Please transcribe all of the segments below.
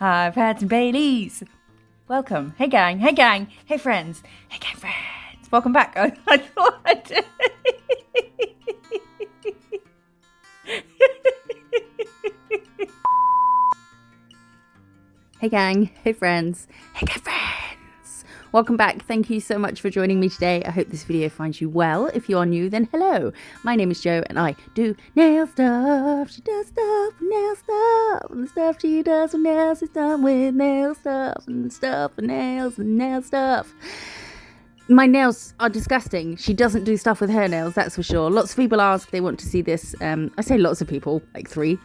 I've had some Baileys. Welcome. Hey gang, hey gang, hey friends, hey gang friends. Welcome back. I thought I'd do Hey gang, hey friends, hey gang friends. Welcome back. Thank you so much for joining me today. I hope this video finds you well. If you are new, then hello. My name is Jo and I do nail stuff. She does stuff, nail stuff. And the stuff she does with nails is done with nail stuff. And the stuff with nails and nail stuff. My nails are disgusting. She doesn't do stuff with her nails, that's for sure. Lots of people ask, they want to see this. I say lots of people, like 3,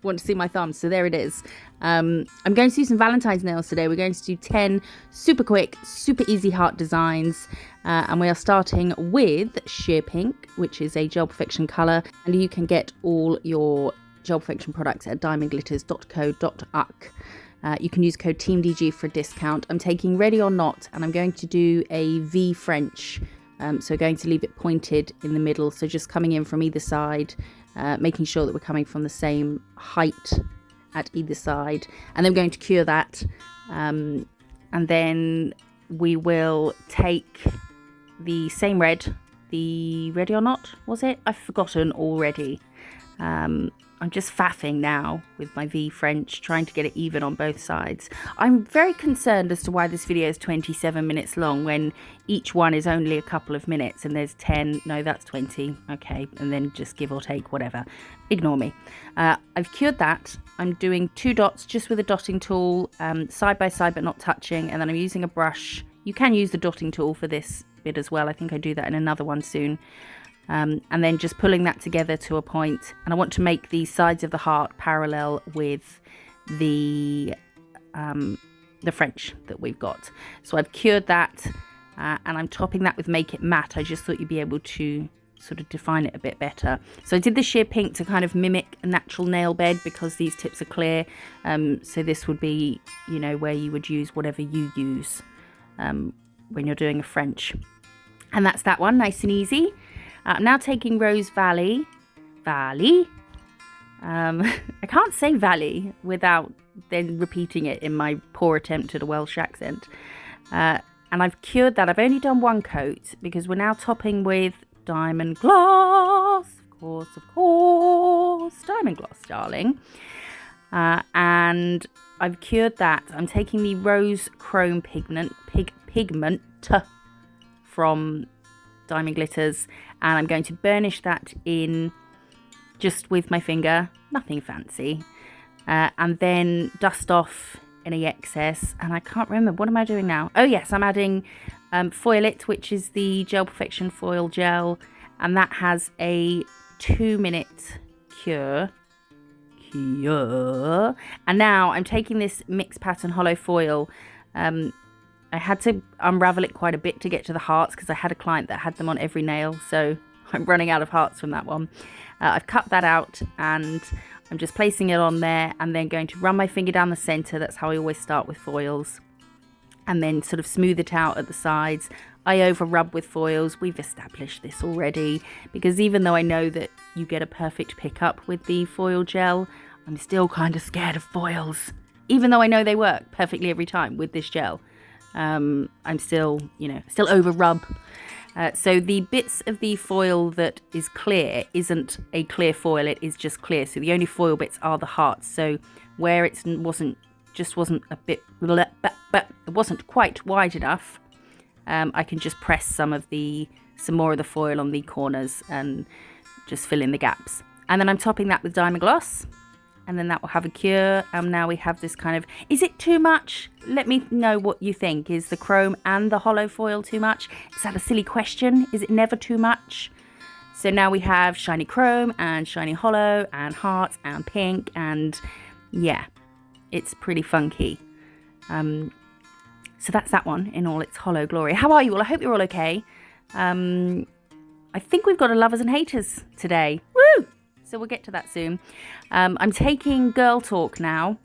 want to see my thumbs. So there it is. I'm going to do some Valentine's nails today. We're going to do 10 super quick, super easy heart designs. And we are starting with Sheer Pink, which is a Gel Perfection colour. And you can get all your Gel Perfection products at diamondglitters.co.uk. You can use code TEAMDG for a discount. I'm taking Ready or Not, and I'm going to do a V French. So going to leave it pointed in the middle. So just coming in from either side, making sure that we're coming from the same height at either side. And then we're going to cure that. And then we will take the same red, the Ready or Not, was it? I've forgotten already. I'm just faffing now with my V French, trying to get it even on both sides. I'm very concerned as to why this video is 27 minutes long when each one is only a couple of minutes and there's 10, no, that's 20, okay, and then just give or take, whatever. Ignore me. I've cured that. I'm doing 2 dots just with a dotting tool, side by side but not touching, and then I'm using a brush. You can use the dotting tool for this bit as well. I think I do that in another one soon. And then just pulling that together to a point. And I want to make the sides of the heart parallel with the French that we've got. So I've cured that and I'm topping that with Make It Matte. I just thought you'd be able to sort of define it a bit better. So I did the Sheer Pink to kind of mimic a natural nail bed because these tips are clear. So this would be, you know, where you would use whatever you use when you're doing a French. And that's that one, nice and easy. I'm now taking Rose Valley. I can't say Valley without then repeating it in my poor attempt at a Welsh accent. And I've cured that. I've only done 1 coat because we're now topping with Diamond Gloss. Of course. Diamond Gloss, darling. And I've cured that. I'm taking the Rose Chrome pigment from Diamond Glitters, and I'm going to burnish that in just with my finger, nothing fancy, and then dust off any excess. And I can't remember, what am I doing now? Oh yes, I'm adding Foil It, which is the Gel Perfection foil gel, and that has a 2-minute cure. And now I'm taking this mixed pattern hollow foil. I had to unravel it quite a bit to get to the hearts because I had a client that had them on every nail, so I'm running out of hearts from that one. I've cut that out and I'm just placing it on there and then going to run my finger down the centre. That's how I always start with foils. And then sort of smooth it out at the sides. I over rub with foils. We've established this already because even though I know that you get a perfect pickup with the foil gel, I'm still kind of scared of foils. Even though I know they work perfectly every time with this gel. I'm still, still over rub. So the bits of the foil that is clear isn't a clear foil, it is just clear. So the only foil bits are the hearts. So where it wasn't quite wide enough, I can just press some more of the foil on the corners and just fill in the gaps. And then I'm topping that with Diamond Gloss. And then that will have a cure. And now we have this kind of, is it too much? Let me know what you think. Is the chrome and the hollow foil too much? Is that a silly question? Is it never too much? So now we have shiny chrome and shiny hollow and hearts and pink. And yeah, it's pretty funky. So that's that one in all its hollow glory. How are you all? I hope you're all okay. I think we've got a lovers and haters today. Woo! So we'll get to that soon. I'm taking Girl Talk now,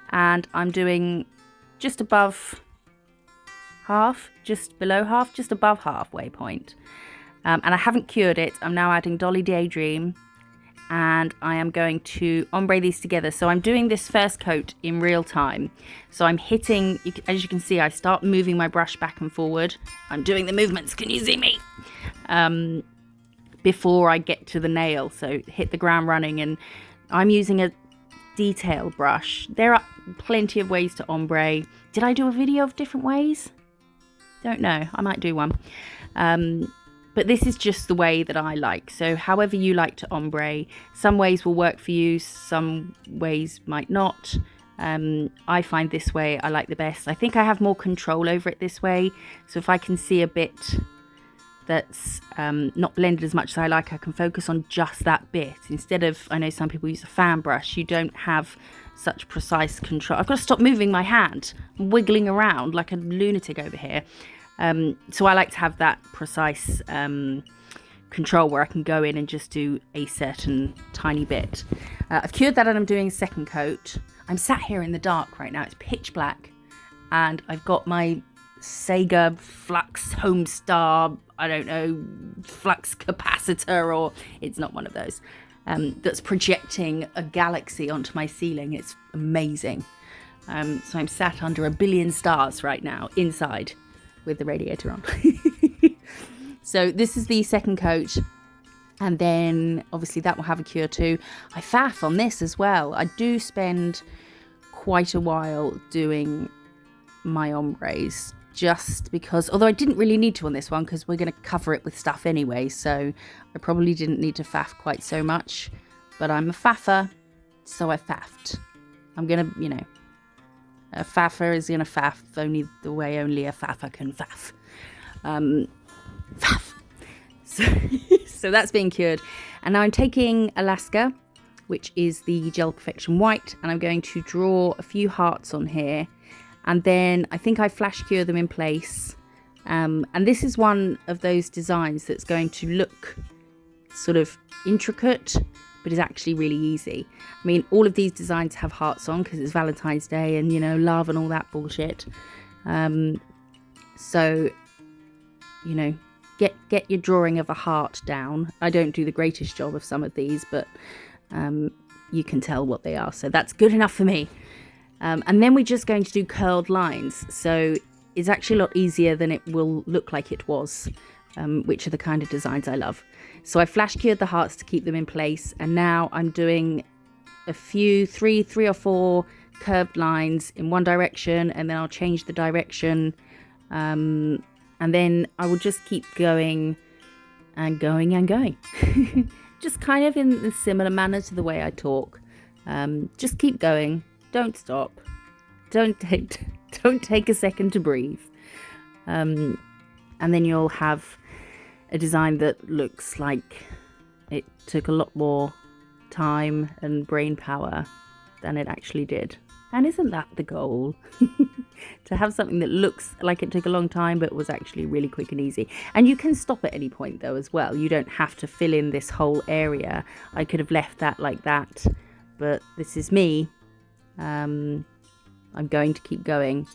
and I'm doing just above half, just below half, just above halfway point. And I haven't cured it. I'm now adding Dolly Daydream and I am going to ombre these together. So I'm doing this first coat in real time. So I'm hitting, as you can see, I start moving my brush back and forward. I'm doing the movements, can you see me? Before I get to the nail, so hit the ground running, and I'm using a detail brush. There are plenty of ways to ombre. Did I do a video of different ways? Don't know, I might do one. But this is just the way that I like. So however you like to ombre, some ways will work for you, some ways might not. I find this way I like the best. I think I have more control over it this way. So if I can see a bit that's not blended as much as I like, I can focus on just that bit. Instead of, I know some people use a fan brush, you don't have such precise control. I've got to stop moving my hand, I'm wiggling around like a lunatic over here. So I like to have that precise control where I can go in and just do a certain tiny bit. I've cured that and I'm doing a second coat. I'm sat here in the dark right now, it's pitch black, and I've got my Sega Flux Homestar, I don't know, flux capacitor, or it's not one of those, that's projecting a galaxy onto my ceiling. It's amazing. So I'm sat under a billion stars right now inside with the radiator on. So this is the second coat, and then obviously that will have a cure too. I faff on this as well. I do spend quite a while doing my ombres, just because, although I didn't really need to on this one because we're going to cover it with stuff anyway, so I probably didn't need to faff quite so much, but I'm a faffer, so I faffed. I'm going to, you know, a faffer is going to faff only the way only a faffer can faff. Faff. So that's being cured. And now I'm taking Alaska, which is the Gel Perfection White, and I'm going to draw a few hearts on here. And then I think I flash cure them in place. And this is one of those designs that's going to look sort of intricate, but is actually really easy. I mean, all of these designs have hearts on because it's Valentine's Day and, you know, love and all that bullshit. So, you know, get your drawing of a heart down. I don't do the greatest job of some of these, but you can tell what they are. So that's good enough for me. And then we're just going to do curled lines. So it's actually a lot easier than it will look like it was, which are the kind of designs I love. So I flash cured the hearts to keep them in place. And now I'm doing a few, three or four curved lines in one direction. And then I'll change the direction. And then I will just keep going and going and going. Just kind of in a similar manner to the way I talk. Just keep going. Don't stop. Don't take a second to breathe. And then you'll have a design that looks like it took a lot more time and brain power than it actually did. And isn't that the goal? To have something that looks like it took a long time but was actually really quick and easy. And you can stop at any point though as well. You don't have to fill in this whole area. I could have left that like that, but this is me. I'm going to keep going.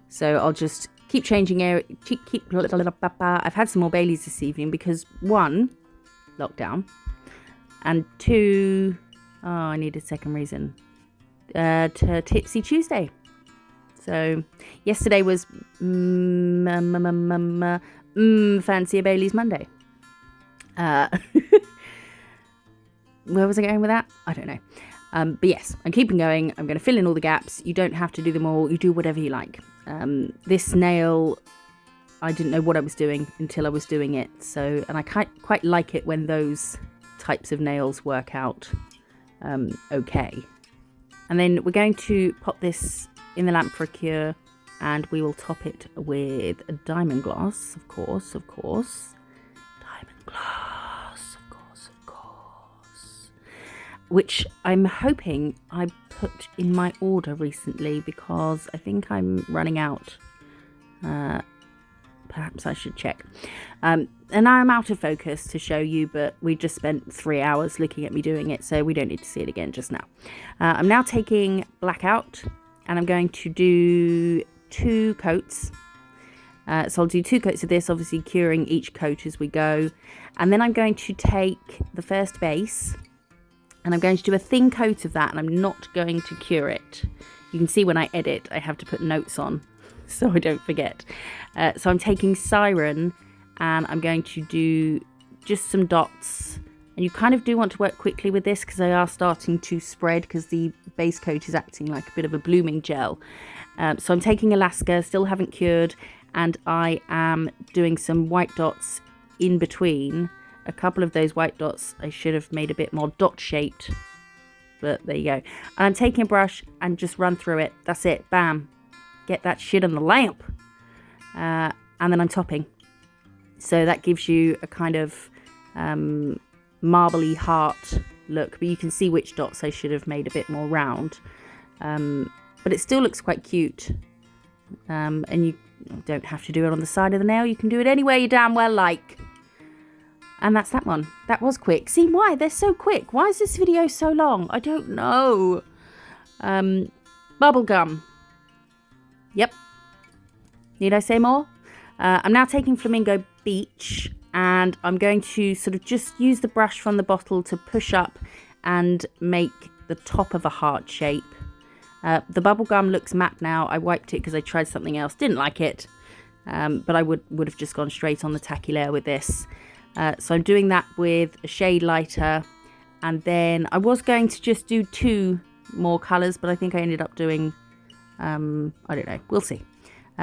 So I'll just keep changing area. I've had some more Baileys this evening because 1, lockdown, and 2, I need a second reason. To Tipsy Tuesday. So yesterday was fancy a Baileys Monday. Where was I going with that? I don't know. But yes, I'm keeping going. I'm going to fill in all the gaps. You don't have to do them all. You do whatever you like. This nail, I didn't know what I was doing until I was doing it. So, and I quite like it when those types of nails work out okay. And then we're going to pop this in the lamp for a cure, and we will top it with a diamond gloss, of course. Diamond gloss, of course. Which I'm hoping I put in my order recently because I think I'm running out. Perhaps I should check. And I'm out of focus to show you, but we just spent 3 hours looking at me doing it, so we don't need to see it again just now. I'm now taking Blackout, and I'm going to do 2 coats. So I'll do 2 coats of this, obviously curing each coat as we go. And then I'm going to take the first base, And I'm going to do a thin coat of that, and I'm not going to cure it. You can see when I edit, I have to put notes on so I don't forget. So I'm taking Siren, and I'm going to do just some dots. And you kind of do want to work quickly with this because they are starting to spread because the base coat is acting like a bit of a blooming gel. So I'm taking Alaska, still haven't cured, and I am doing some white dots in between. A couple of those white dots I should have made a bit more dot shaped, but there you go. And I'm taking a brush and just run through it. That's it. Bam. Get that shit on the lamp. And then I'm topping. So that gives you a kind of marbly heart look, but you can see which dots I should have made a bit more round. But it still looks quite cute. And you don't have to do it on the side of the nail. You can do it anywhere you damn well like. And that's that one. That was quick. See why? They're so quick. Why is this video so long? I don't know. Bubblegum. Yep. Need I say more? I'm now taking Flamingo Beach, and I'm going to sort of just use the brush from the bottle to push up and make the top of a heart shape. The bubblegum looks matte now. I wiped it because I tried something else. Didn't like it. But I would have just gone straight on the tacky layer with this. So I'm doing that with a shade lighter, and then I was going to just do 2 more colours, but I think I ended up doing, I don't know, we'll see.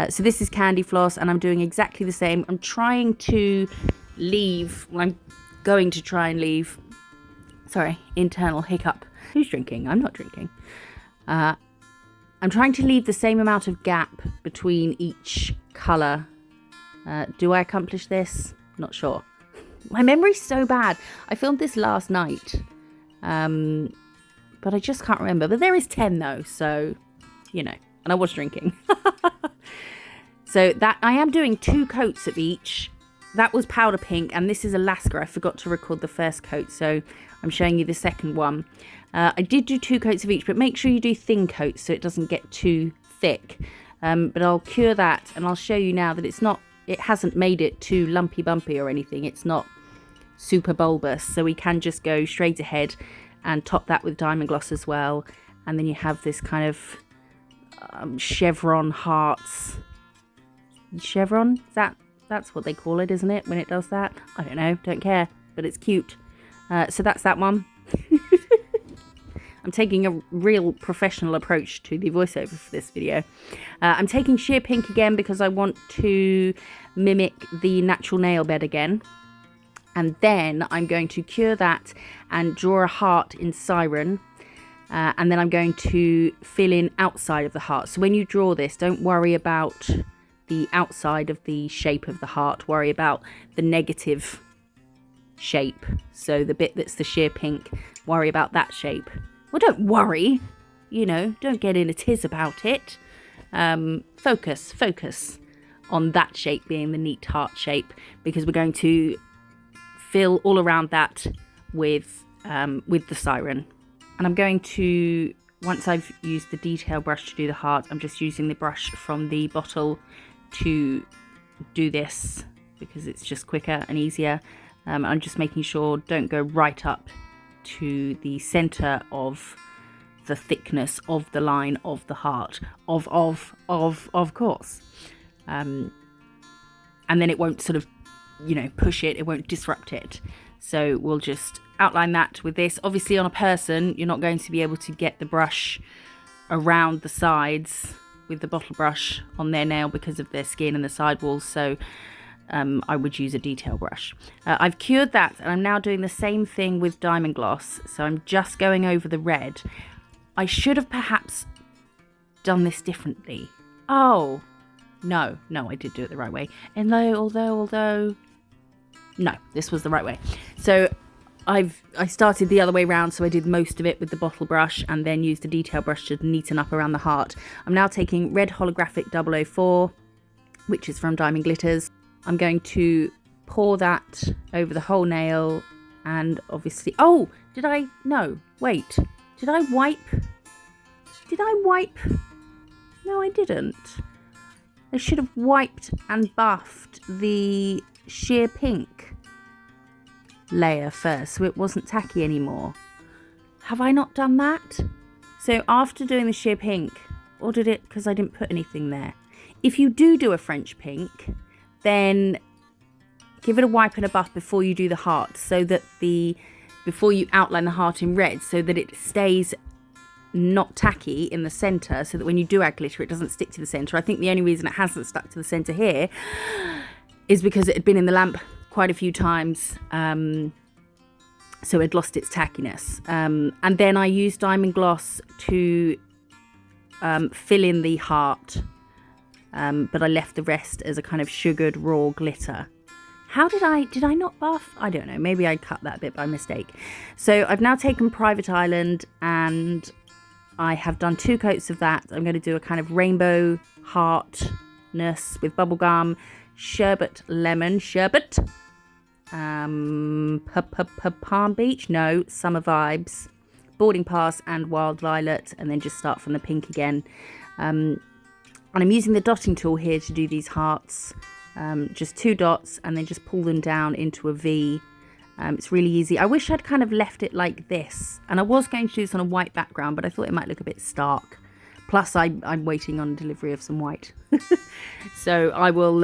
So this is Candy Floss, and I'm doing exactly the same. I'm trying to leave, well, I'm going to try and leave, sorry, internal hiccup. Who's drinking? I'm not drinking. I'm trying to leave the same amount of gap between each colour. Do I accomplish this? Not sure. My memory's so bad. I filmed this last night, but I just can't remember. But there is 10 though, so, you know, and I was drinking. So that I am doing 2 coats of each. That was powder pink, and this is Alaska. I forgot to record the first coat, so I'm showing you the second one. I did do 2 coats of each, but make sure you do thin coats so it doesn't get too thick. But I'll cure that, and I'll show you now that it hasn't made it too lumpy bumpy or anything. It's not super bulbous, so we can just go straight ahead and top that with diamond gloss as well, and then you have this kind of chevron hearts. Chevron? That's what they call it, isn't it, when it does that? I don't know, don't care, but it's cute. So that's that one. I'm taking a real professional approach to the voiceover for this video. I'm taking sheer pink again because I want to mimic the natural nail bed again. And then I'm going to cure that and draw a heart in Siren. And then I'm going to fill in outside of the heart. So when you draw this, don't worry about the outside of the shape of the heart. Worry about the negative shape. So the bit that's the sheer pink, worry about that shape. Well, don't worry, you know, don't get in a tiz about it. Focus on that shape being the neat heart shape, because we're going to fill all around that with the Siren. And I'm going to, once I've used the detail brush to do the heart, I'm just using the brush from the bottle to do this because it's just quicker and easier. I'm just making sure don't go right up to the center of the thickness of the line of the heart of course, and then it won't sort of, you know, push it, it won't disrupt it. So we'll just outline that with this. Obviously on a person you're not going to be able to get the brush around the sides with the bottle brush on their nail because of their skin and the sidewalls, so I would use a detail brush. I've cured that, and I'm now doing the same thing with diamond gloss. So I'm just going over the red. I should have perhaps done this differently. Oh, no, I did do it the right way. And although, no, this was the right way. So I started the other way around, so I did most of it with the bottle brush and then used the detail brush to neaten up around the heart. I'm now taking red holographic 004, which is from Diamond Glitters. I'm going to pour that over the whole nail, and obviously, oh, did I wipe? No, I didn't. I should have wiped and buffed the sheer pink layer first so it wasn't tacky anymore. have I not done that? So after doing the sheer pink, or did it, because I didn't put anything there. If you do a French pink, then give it a wipe and a buff before you do the heart, so that before you outline the heart in red, so that it stays not tacky in the center, so that when you do add glitter, it doesn't stick to the center. I think the only reason it hasn't stuck to the center here is because it had been in the lamp quite a few times, so it lost its tackiness. And then I used diamond gloss to fill in the heart, but I left the rest as a kind of sugared raw glitter. Did I not buff? I don't know, maybe I cut that bit by mistake. So I've now taken Private Island and I have done 2 coats of that. I'm going to do a kind of rainbow heartness with bubblegum, sherbet lemon, sherbet, Palm Beach, no, Summer Vibes, Boarding Pass and Wild Violet, and then just start from the pink again. And I'm using the dotting tool here to do these hearts. Just 2 dots and then just pull them down into a V. It's really easy. I wish I'd kind of left it like this, and I was going to do this on a white background, but I thought it might look a bit stark. Plus I'm waiting on delivery of some white. So I will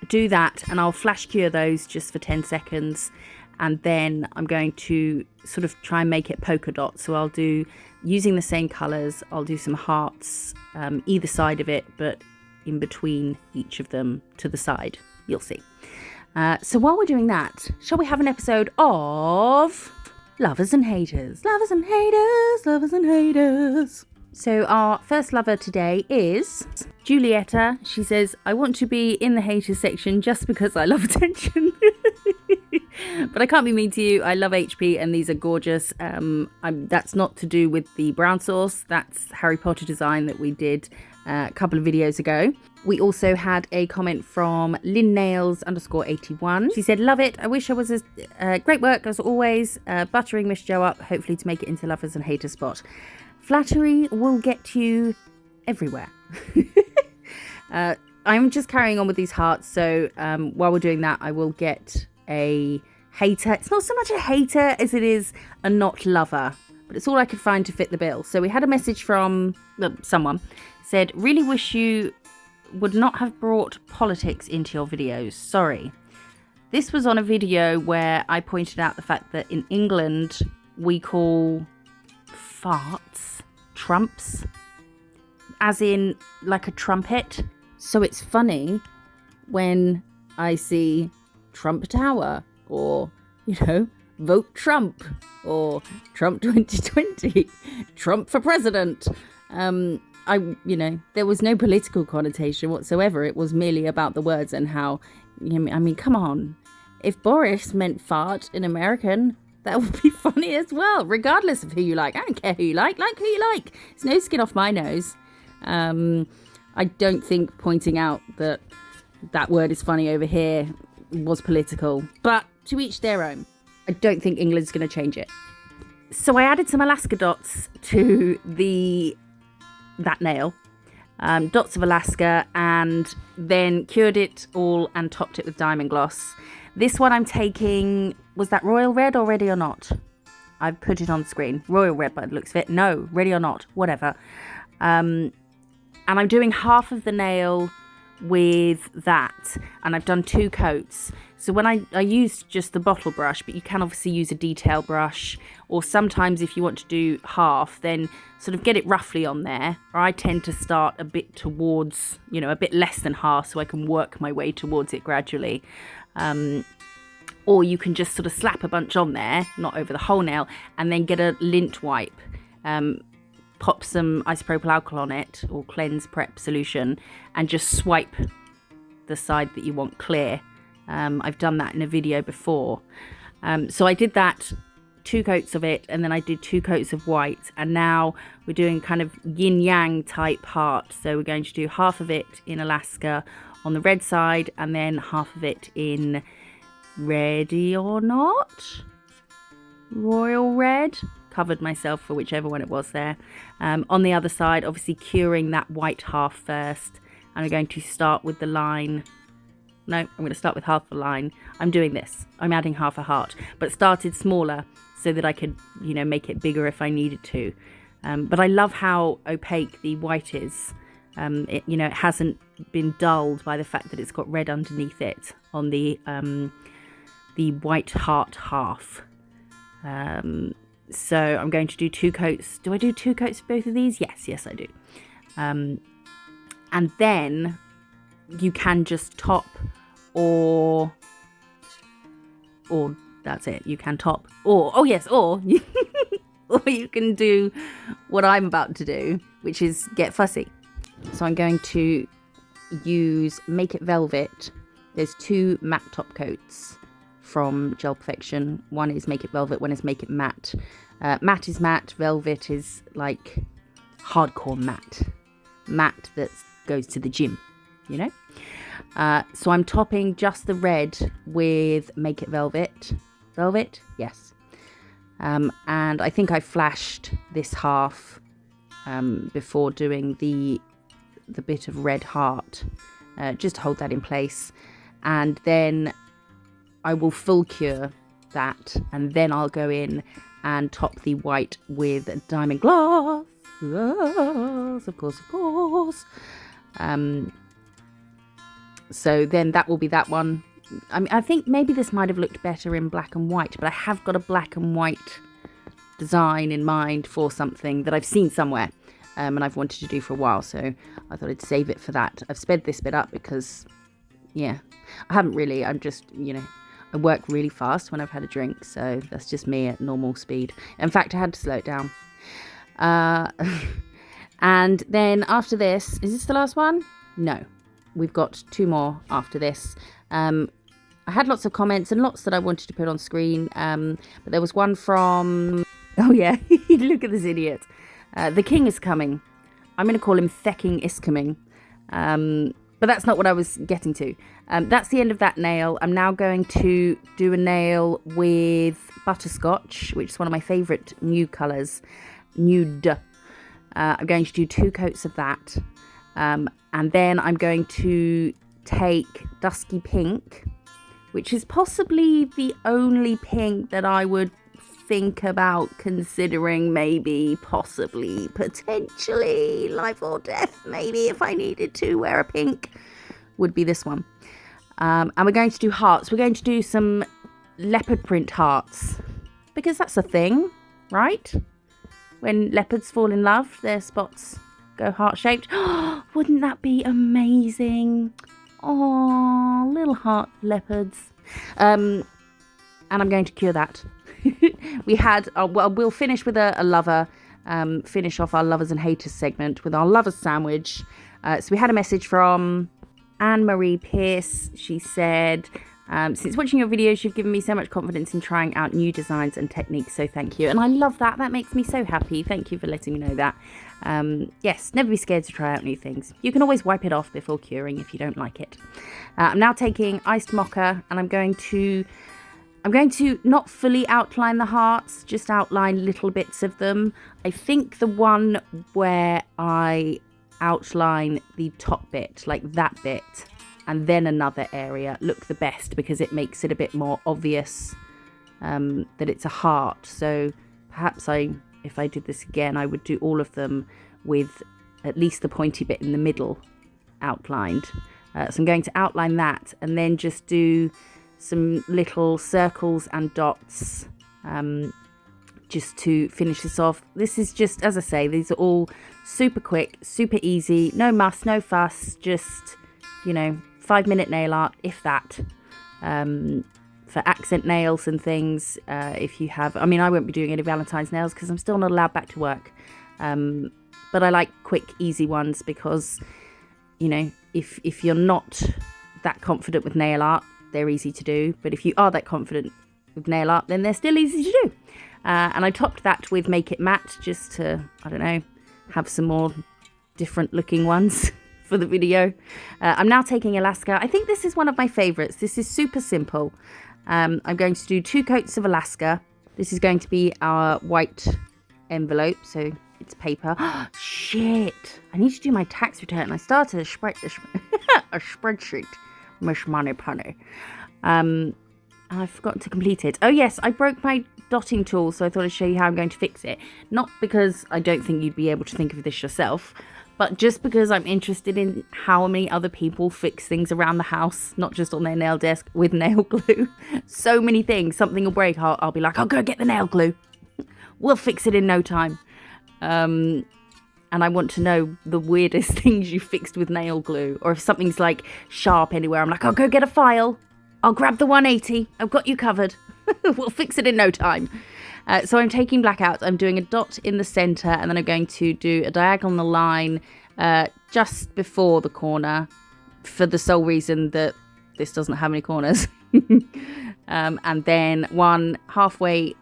do that, and I'll flash cure those just for 10 seconds, and then I'm going to sort of try and make it polka dot. So I'll do, using the same colours, I'll do some hearts either side of it, but in between each of them to the side. You'll see. So while we're doing that, shall we have an episode of Lovers and Haters? Lovers and Haters, Lovers and Haters. So our first lover today is Julieta. She says, I want to be in the haters section just because I love attention. But I can't be mean to you. I love HP and these are gorgeous. That's not to do with the brown sauce. That's Harry Potter design that we did a couple of videos ago. We also had a comment from linnails_81. She said, love it. I wish I was as great work as always. Buttering MISSJO up, hopefully to make it into Lovers and Haters spot. Flattery will get you everywhere. I'm just carrying on with these hearts. So while we're doing that, I will get a hater. It's not so much a hater as it is a not lover, but it's all I could find to fit the bill. So we had a message from someone said, really wish you would not have brought politics into your videos. Sorry. This was on a video where I pointed out the fact that in England we call farts trumps, as in like a trumpet. So it's funny when I see Trump Tower, or, you know, vote Trump, or Trump 2020, Trump for president. There was no political connotation whatsoever. It was merely about the words and how, I mean, come on. If Boris meant fart in American, that would be funny as well, regardless of who you like. I don't care who you like who you like. It's no skin off my nose. I don't think pointing out that that word is funny over here was political, but to each their own. I don't think England's going to change it. So I added some Alaska dots to that nail, dots of Alaska, and then cured it all and topped it with diamond gloss. This one I'm taking, was that royal red or ready or not? I've put it on screen. Royal red by the looks of it. No, ready or not, whatever. And I'm doing half of the nail with that, and I've done 2 coats. So when I used just the bottle brush, but you can obviously use a detail brush, or sometimes if you want to do half, then sort of get it roughly on there. Or I tend to start a bit towards, a bit less than half, so I can work my way towards it gradually. Or you can just sort of slap a bunch on there, not over the whole nail, and then get a lint wipe. Pop some isopropyl alcohol on it, or cleanse prep solution, and just swipe the side that you want clear. I've done that in a video before. So I did that, 2 coats of it, and then I did 2 coats of white, and now we're doing kind of yin-yang type heart. So we're going to do half of it in Alaska on the red side, and then half of it in ready or not, royal red. Covered myself for whichever one it was there. On the other side, obviously curing that white half first. And I'm going to start with the line. No, I'm going to start with half a line. I'm doing this. I'm adding half a heart, but started smaller. so that I could, you know, make it bigger if I needed to. But I love how opaque the white is. You know, it hasn't been dulled by the fact that it's got red underneath it on the white heart half. So I'm going to do 2 coats. Do I do 2 coats of both of these? Yes, I do. And then you can just top or that's it. You can top or, oh yes, or you can do what I'm about to do, which is get fussy. So I'm going to use Make It Velvet. There's 2 matte top coats from Gel Perfection. One is Make It Velvet, one is Make It Matte. Matte is matte, velvet is like hardcore matte. Matte that goes to the gym, you know? So I'm topping just the red with Make It Velvet. Velvet? Yes. And I think I flashed this half before doing the bit of red heart, just to hold that in place. And then I will full cure that, and then I'll go in and top the white with diamond gloss. Of course. So then that will be that one. I mean, I think maybe this might have looked better in black and white, but I have got a black and white design in mind for something that I've seen somewhere, and I've wanted to do for a while, so I thought I'd save it for that. I've sped this bit up because, yeah, I haven't really. I'm just, you know, I work really fast when I've had a drink, so that's just me at normal speed. In fact, I had to slow it down. And then after this, is this the last one? No, we've got 2 more after this. I had lots of comments and lots that I wanted to put on screen, but there was one from, oh yeah, look at this idiot. The king is coming. I'm going to call him Thecking is coming. But that's not what I was getting to. That's the end of that nail. I'm now going to do a nail with butterscotch, which is one of my favourite nude colours. Nude. I'm going to do 2 coats of that. And then I'm going to take Dusky Pink, which is possibly the only pink that I would think about considering, maybe, possibly, potentially, life or death, maybe, if I needed to wear a pink, would be this one. And we're going to do hearts. We're going to do some leopard print hearts, because that's a thing, right? When leopards fall in love, their spots go heart-shaped. Wouldn't that be amazing? Oh, little heart leopards. And I'm going to cure that. We had, well, we'll finish with a lover, finish off our lovers and haters segment with our lovers sandwich. So we had a message from Anne-Marie Pierce. She said, since watching your videos, you've given me so much confidence in trying out new designs and techniques, so thank you. And I love that. That makes me so happy. Thank you for letting me know that. Yes, never be scared to try out new things. You can always wipe it off before curing if you don't like it. I'm now taking iced mocha, and I'm going to not fully outline the hearts, just outline little bits of them. I think the one where I outline the top bit, like that bit, and then another area, look the best, because it makes it a bit more obvious that it's a heart. So perhaps if I did this again, I would do all of them with at least the pointy bit in the middle outlined. So I'm going to outline that, and then just do some little circles and dots just to finish this off. This is just, as I say, these are all super quick, super easy, no muss, no fuss, just, you know, 5-minute nail art, if that. For accent nails and things, if you have, I mean, I won't be doing any Valentine's nails because I'm still not allowed back to work. But I like quick, easy ones because, you know, if you're not that confident with nail art, they're easy to do. But if you are that confident with nail art, then they're still easy to do. And I topped that with Make It Matte just to, I don't know, have some more different looking ones for the video. I'm now taking Alaska. I think this is one of my favorites. This is super simple. I'm going to do 2 coats of Alaska. This is going to be our white envelope, so it's paper. Shit! I need to do my tax return. I started a spreadsheet. Mush money punny. I forgot to complete it. Oh yes, I broke my dotting tool, so I thought I'd show you how I'm going to fix it. Not because I don't think you'd be able to think of this yourself, but just because I'm interested in how many other people fix things around the house, not just on their nail desk with nail glue. So many things. Something will break, I'll be like, I'll go get the nail glue. We'll fix it in no time. And I want to know the weirdest things you fixed with nail glue. Or if something's like sharp anywhere, I'm like, I'll go get a file. I'll grab the 180. I've got you covered. We'll fix it in no time. So I'm taking black out. I'm doing a dot in the center, and then I'm going to do a diagonal line just before the corner, for the sole reason that this doesn't have any corners. And then one halfway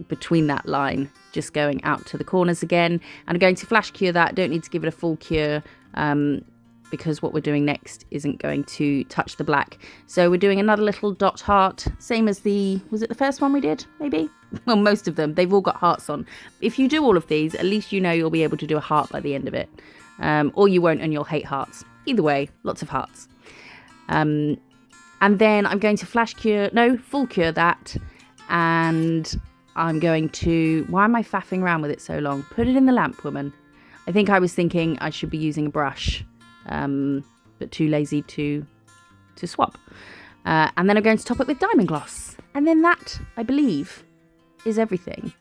between that line, just going out to the corners again. And I'm going to flash cure that. Don't need to give it a full cure, because what we're doing next isn't going to touch the black. So we're doing another little dot heart, same as was it the first one we did, maybe? Well, most of them, they've all got hearts on. If you do all of these, at least you know you'll be able to do a heart by the end of it. Or you won't and you'll hate hearts. Either way, lots of hearts. And then I'm going to full cure that. And I'm going to, why am I faffing around with it so long? Put it in the lamp, woman. I think I was thinking I should be using a brush. But too lazy to swap. And then I'm going to top it with diamond gloss. And then that, I believe, is everything.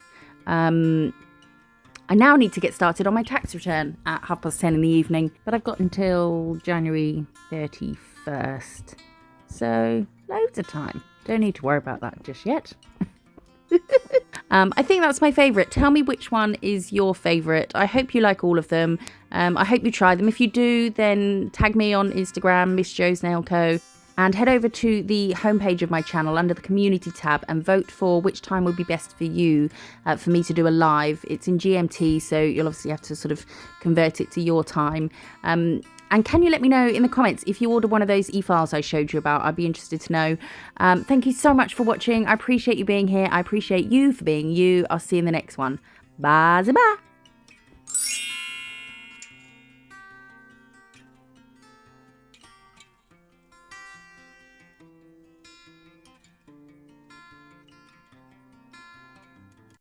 I now need to get started on my tax return at 10:30 in the evening. But I've got until January 31st. So, loads of time. Don't need to worry about that just yet. I think that's my favourite. Tell me which one is your favourite. I hope you like all of them. I hope you try them. If you do, then tag me on Instagram, MISSJO's Nail Co. And head over to the homepage of my channel under the community tab and vote for which time would be best for you for me to do a live. It's in GMT, so you'll obviously have to sort of convert it to your time. And can you let me know in the comments if you order one of those e-files I showed you about? I'd be interested to know. Thank you so much for watching. I appreciate you being here. I appreciate you for being you. I'll see you in the next one. Bye-bye.